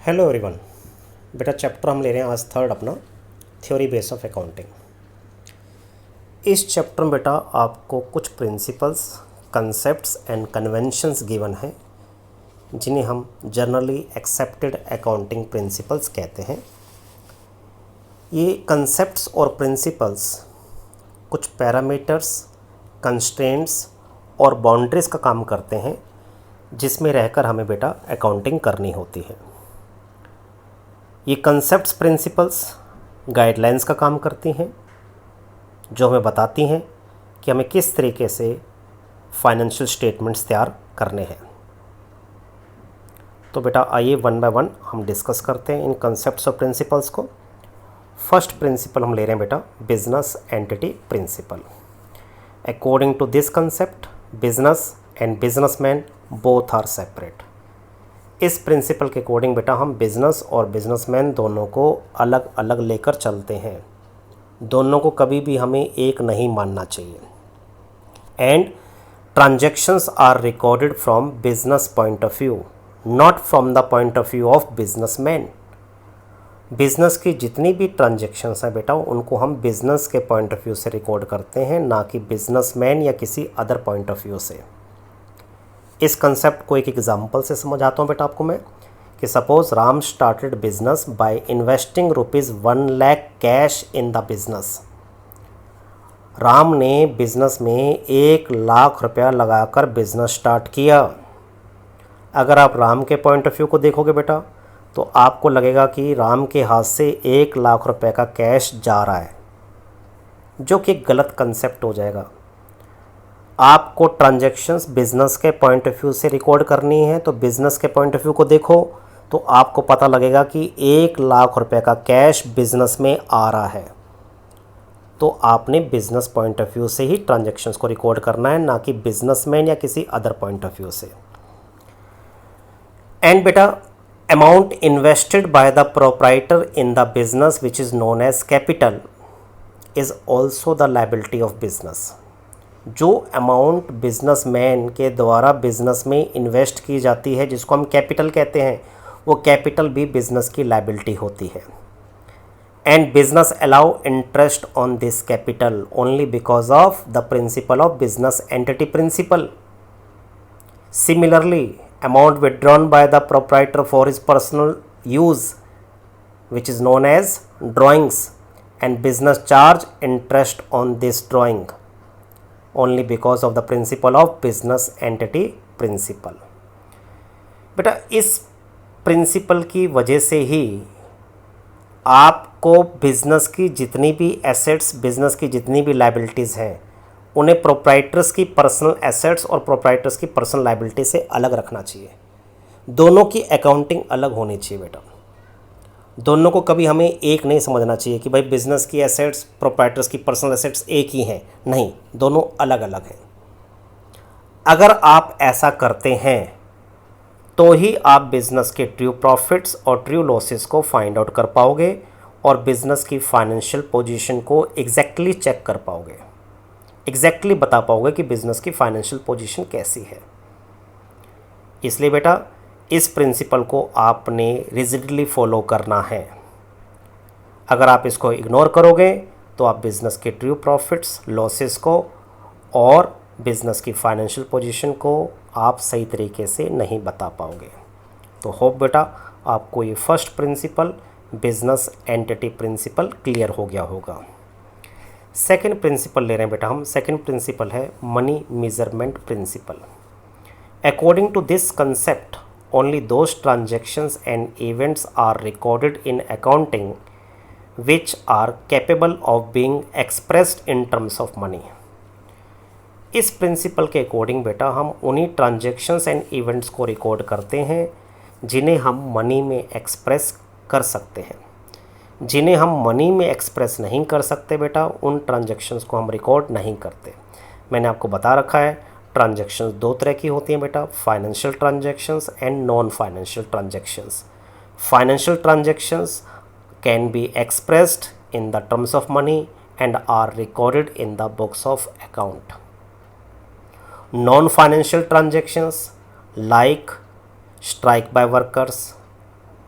Hello everyone. बेटा chapter हम ले रहे हैं आज थर्ड अपना, थ्योरी बेस ऑफ अकाउंटिंग। इस चैप्टर में बेटा आपको कुछ principles, concepts and conventions given हैं जिन्हें हम जनरली एक्सेप्टेड अकाउंटिंग प्रिंसिपल्स कहते हैं। ये कंसेप्ट्स और प्रिंसिपल्स कुछ पैरामीटर्स, कंस्ट्रेंट्स और बाउंड्रीज़ का काम करते हैं जिसमें रहकर हमें बेटा अकाउंटिंग करनी होती है। ये कंसेप्ट्स, प्रिंसिपल्स गाइडलाइंस का काम करती हैं जो हमें बताती हैं कि हमें किस तरीके से फाइनेंशियल स्टेटमेंट्स तैयार करने हैं। तो बेटा आइए वन बाय वन हम डिस्कस करते हैं इन कंसेप्ट्स और प्रिंसिपल्स को। फर्स्ट प्रिंसिपल हम ले रहे हैं बेटा business entity principle. According to this concept business and businessman both are separate. इस प्रिंसिपल के अकॉर्डिंग बेटा हम बिज़नेस और बिजनेसमैन दोनों को अलग अलग लेकर चलते हैं। दोनों को कभी भी हमें एक नहीं मानना चाहिए। And transactions are recorded from business point of view, not from the point of view of businessman. Business की जितनी भी ट्रांजैक्शंस हैं बेटा उनको हम बिजनेस के पॉइंट ऑफ व्यू से रिकॉर्ड करते हैं, ना कि बिजनेसमैन या किसी अदर पॉइंट ऑफ व्यू से। इस कंसेप्ट को एक एग्जांपल से समझाता हूँ बेटा आपको मैं कि suppose Ram started business by investing ₹1 lakh cash in the business. Ram ने बिजनेस में 1 लाख रुपया लगाकर बिजनेस स्टार्ट किया। अगर आप राम के पॉइंट ऑफ व्यू को देखोगे बेटा तो आपको लगेगा कि राम के हाथ से 1 लाख रुपए का कैश जा रहा है, जो कि गलत कंसेप्ट हो जाएगा। आपको ट्रांजैक्शंस बिजनेस के पॉइंट ऑफ व्यू से रिकॉर्ड करनी है, तो बिजनेस के पॉइंट ऑफ व्यू को देखो तो आपको पता लगेगा कि 1 लाख रुपए का कैश बिजनेस में आ रहा है। तो आपने बिजनेस पॉइंट ऑफ व्यू से ही ट्रांजैक्शंस को रिकॉर्ड करना है, ना कि बिजनेसमैन या किसी अदर पॉइंट ऑफ व्यू से। एंड बेटा amount invested by the proprietor in the business which is known as capital is also the liability of business. जो अमाउंट बिजनेसमैन के द्वारा बिजनेस में इन्वेस्ट की जाती है, जिसको हम कैपिटल कहते हैं, वो कैपिटल भी बिजनेस की लायबिलिटी होती है। And business allow interest on this capital only because of the principle of business entity principle. Similarly amount withdrawn by the proprietor for his personal use which is known as drawings, and business charge interest on this drawing only because of the principle of business entity principle. बेटा इस principal की वजह से ही आपको business की जितनी भी assets, business की जितनी भी लायबिलिटीज़ हैं, उन्हें प्रोप्राइटर्स की पर्सनल एसेट्स और प्रोप्राइटर्स की पर्सनल लायबिलिटी से अलग रखना चाहिए। दोनों की अकाउंटिंग अलग होनी चाहिए बेटा। दोनों को कभी हमें एक नहीं समझना चाहिए कि भाई बिजनेस की एसेट्स, प्रोप्राइटर्स की पर्सनल एसेट्स एक ही हैं। नहीं, दोनों अलग अलग हैं। अगर आप ऐसा करते हैं तो ही आप बिजनेस के ट्रू प्रॉफिट्स और ट्रू लॉसेस को फाइंड आउट कर पाओगे और बिजनेस की फाइनेंशियल पोजीशन को एग्जैक्टली चेक कर पाओगे, एग्जैक्टली बता पाओगे कि बिजनेस की फाइनेंशियल पोजीशन कैसी है। इसलिए बेटा इस प्रिंसिपल को आपने रिजिडली फॉलो करना है। अगर आप इसको इग्नोर करोगे तो आप बिज़नेस के ट्रू प्रॉफिट्स, लॉसेस को और बिज़नेस की फाइनेंशियल पोजीशन को आप सही तरीके से नहीं बता पाओगे। तो होप बेटा आपको ये first principle, business entity principle, clear हो गया होगा। सेकंड प्रिंसिपल ले रहे हैं बेटा हम। सेकंड प्रिंसिपल है money measurement principle. According to this concept only those transactions and events are recorded in accounting which are capable of being expressed in terms of money। इस प्रिंसिपल के according बेटा हम उन्हीं ट्रांजैक्शंस एंड इवेंट्स को record करते हैं जिन्हें हम मनी में एक्सप्रेस कर सकते हैं। जिन्हें हम मनी में एक्सप्रेस नहीं कर सकते बेटा, उन ट्रांजैक्शंस को हम रिकॉर्ड नहीं करते। मैंने आपको बता रखा है ट्रांजैक्शंस 2 तरह की होती हैं बेटा, financial transactions and non financial transactions. Financial transactions can be expressed in the terms of money and are recorded in the books of account. non-financial transactions like strike by workers,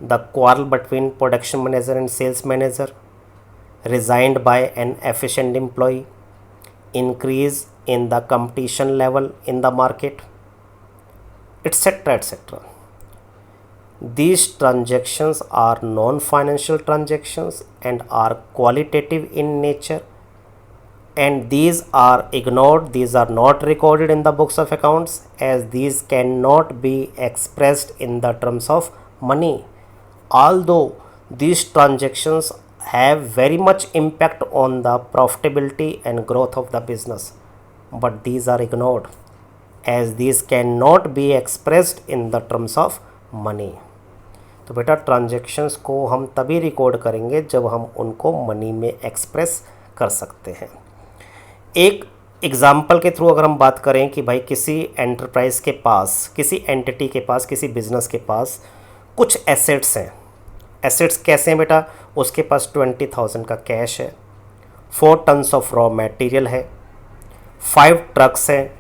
the quarrel between production manager and sales manager, resigned by an efficient employee, increase in the competition level in the market, etc. etc. These transactions are non-financial transactions and are qualitative in nature, and these are ignored. These are not recorded in the books of accounts, as these cannot be expressed in the terms of money. Although these transactions have very much impact on the profitability and growth of the business, but these are ignored, as these cannot be expressed in the terms of money. तो बेटा transactions को हम तभी record करेंगे जब हम उनको money में एक्सप्रेस कर सकते हैं। एक एग्जाम्पल के थ्रू अगर हम बात करें कि भाई किसी एंटरप्राइज के पास, किसी एंटिटी के पास, किसी बिजनेस के पास कुछ एसेट्स हैं। एसेट्स कैसे हैं बेटा? उसके पास 20,000 का कैश है, 4 टन्स ऑफ रॉ मटेरियल है, 5 ट्रक्स हैं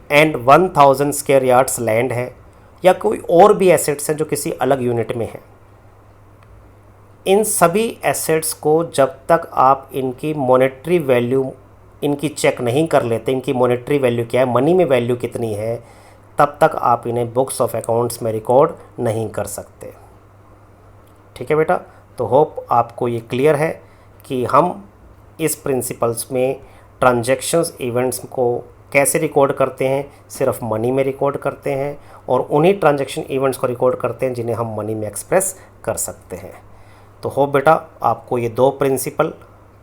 एंड 1000 स्क्वायर यार्ड्स लैंड है, या कोई और भी एसेट्स हैं जो किसी अलग यूनिट में हैं। इन सभी एसेट्स को जब तक आप इनकी मॉनेटरी वैल्यू इनकी चेक नहीं कर लेते, इनकी मॉनेटरी वैल्यू क्या है, मनी में वैल्यू कितनी है, तब तक आप इन्हें बुक्स ऑफ अकाउंट्स में रिकॉर्ड नहीं कर सकते। ठीक है बेटा, तो होप आपको ये क्लियर है कि हम इस प्रिंसिपल्स में ट्रांजैक्शंस इवेंट्स को कैसे रिकॉर्ड करते हैं। सिर्फ मनी में रिकॉर्ड करते हैं और उन्हीं ट्रांजैक्शन इवेंट्स को रिकॉर्ड करते हैं जिन्हें हम मनी में एक्सप्रेस कर सकते हैं। तो होप बेटा आपको ये 2 प्रिंसिपल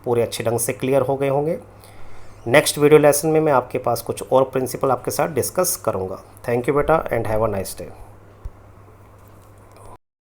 पूरे अच्छे ढंग से क्लियर हो गए होंगे। नेक्स्ट वीडियो लेसन में मैं आपके पास कुछ और प्रिंसिपल आपके साथ डिस्कस करूँगा। थैंक यू बेटा and have a nice day.